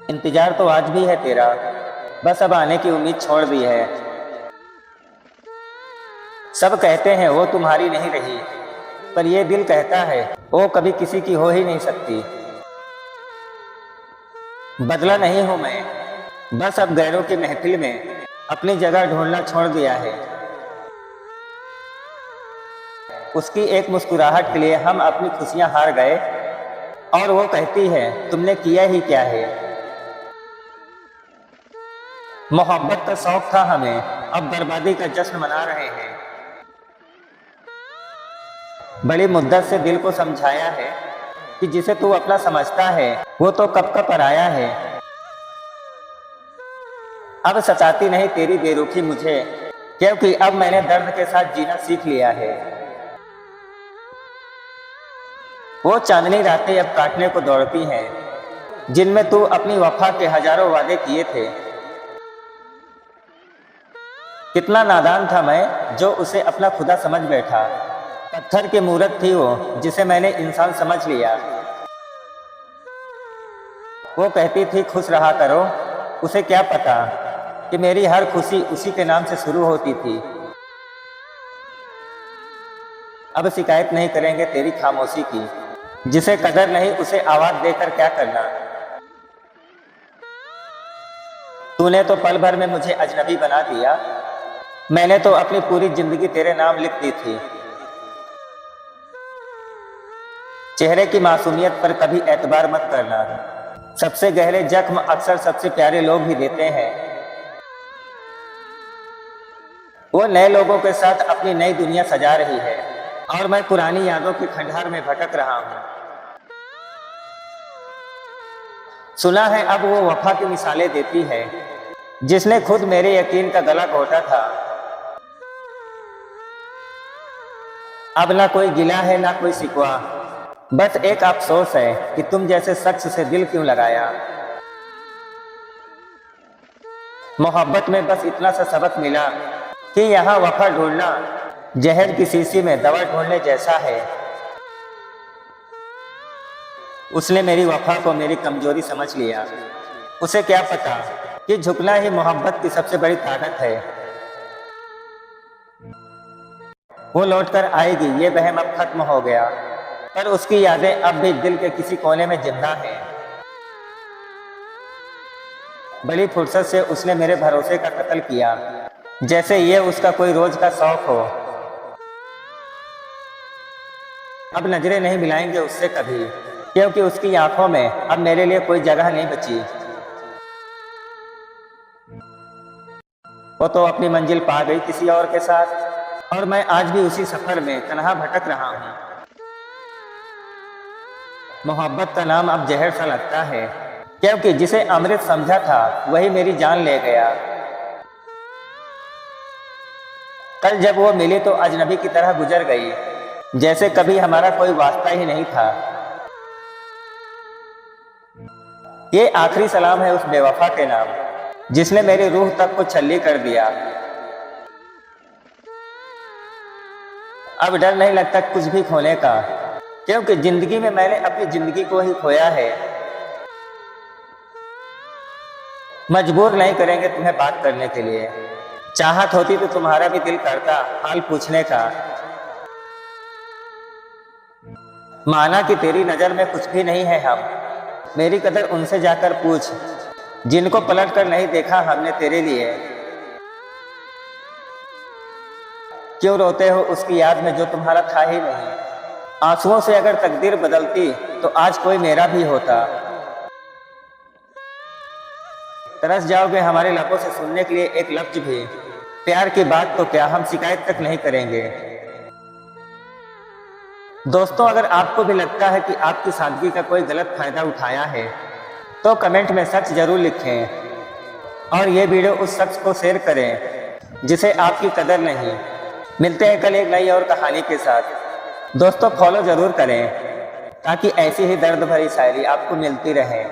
इंतजार तो आज भी है तेरा, बस अब आने की उम्मीद छोड़ दी है। सब कहते हैं वो तुम्हारी नहीं रही, पर ये दिल कहता है वो कभी किसी की हो ही नहीं सकती। बदला नहीं हूं मैं, बस अब गैरों की महफिल में अपनी जगह ढूंढना छोड़ दिया है। उसकी एक मुस्कुराहट के लिए हम अपनी खुशियां हार गए, और वो कहती है तुमने किया ही क्या है। मोहब्बत का शौक था हमें, अब बर्बादी का जश्न मना रहे हैं। बड़ी मुद्दत से दिल को समझाया है कि जिसे तू अपना समझता है वो तो कब का पराया है। अब सताती नहीं तेरी बेरुखी मुझे, क्योंकि अब मैंने दर्द के साथ जीना सीख लिया है। वो चांदनी रातें अब काटने को दौड़ती हैं, जिनमें तू अपनी वफा के हजारों वादे किए थे। कितना नादान था मैं जो उसे अपना खुदा समझ बैठा। पत्थर की मूरत थी वो जिसे मैंने इंसान समझ लिया। वो कहती थी खुश रहा करो, उसे क्या पता कि मेरी हर खुशी उसी के नाम से शुरू होती थी। अब शिकायत नहीं करेंगे तेरी खामोशी की, जिसे कदर नहीं उसे आवाज देकर क्या करना। तूने तो पल भर में मुझे अजनबी बना दिया, मैंने तो अपनी पूरी जिंदगी तेरे नाम लिख दी थी। चेहरे की मासूमियत पर कभी एतबार मत करना, सबसे गहरे जख्म अक्सर सबसे प्यारे लोग ही देते हैं। वो नए लोगों के साथ अपनी नई दुनिया सजा रही है, और मैं पुरानी यादों के खंडहर में भटक रहा हूं। सुना है अब वो वफा की मिसालें देती है, जिसने खुद मेरे यकीन का गला घोटा था। अब ना कोई गिला है ना कोई शिकवा, बस एक अफसोस है कि तुम जैसे शख्स से दिल क्यों लगाया। मोहब्बत में बस इतना सा सबक मिला कि यहाँ वफा ढूंढना जहर की शीशी में दवा ढूंढने जैसा है। उसने मेरी वफा को मेरी कमजोरी समझ लिया। उसे क्या पता कि झुकना ही मोहब्बत की सबसे बड़ी ताकत है। वो लौटकर आएगी ये वहम अब खत्म हो गया, पर उसकी यादें अब भी दिल के किसी कोने में जिंदा हैं। बड़ी फुर्सत से उसने मेरे भरोसे का कत्ल किया, जैसे ये उसका कोई रोज का शौक हो। अब नजरें नहीं मिलाएंगे उससे कभी, क्योंकि उसकी आंखों में अब मेरे लिए कोई जगह नहीं बची। वो तो अपनी मंजिल पा गई किसी और के साथ, और मैं आज भी उसी सफर में तन्हा भटक रहा हूं। मोहब्बत का नाम अब जहर सा लगता है, क्योंकि जिसे अमृत समझा था वही मेरी जान ले गया। कल जब वो मिली तो अजनबी की तरह गुजर गई, जैसे कभी हमारा कोई वास्ता ही नहीं था। ये आखिरी सलाम है उस बेवफा के नाम, जिसने मेरी रूह तक को छल्ली कर दिया। अब डर नहीं लगता कुछ भी खोने का, क्योंकि जिंदगी में मैंने अपनी जिंदगी को ही खोया है। मजबूर नहीं करेंगे तुम्हें बात करने के लिए, चाहत होती तो तुम्हारा भी दिल करता हाल पूछने का। माना कि तेरी नजर में कुछ भी नहीं है हम, मेरी कदर उनसे जाकर पूछ जिनको पलट कर नहीं देखा हमने तेरे लिए। क्यों रोते हो उसकी याद में जो तुम्हारा था ही नहीं। आंसुओं से अगर तकदीर बदलती तो आज कोई मेरा भी होता। तरस जाओगे हमारे लबों से सुनने के लिए एक लफ्ज भी, प्यार की बात तो क्या हम शिकायत तक नहीं करेंगे। दोस्तों, अगर आपको भी लगता है कि आपकी सादगी का कोई गलत फायदा उठाया है तो कमेंट में सच जरूर लिखें, और ये वीडियो उस शख्स को शेयर करें जिसे आपकी कदर नहीं। मिलते हैं कल एक नई और कहानी के साथ। दोस्तों, फॉलो जरूर करें ताकि ऐसी ही दर्द भरी शायरी आपको मिलती रहे।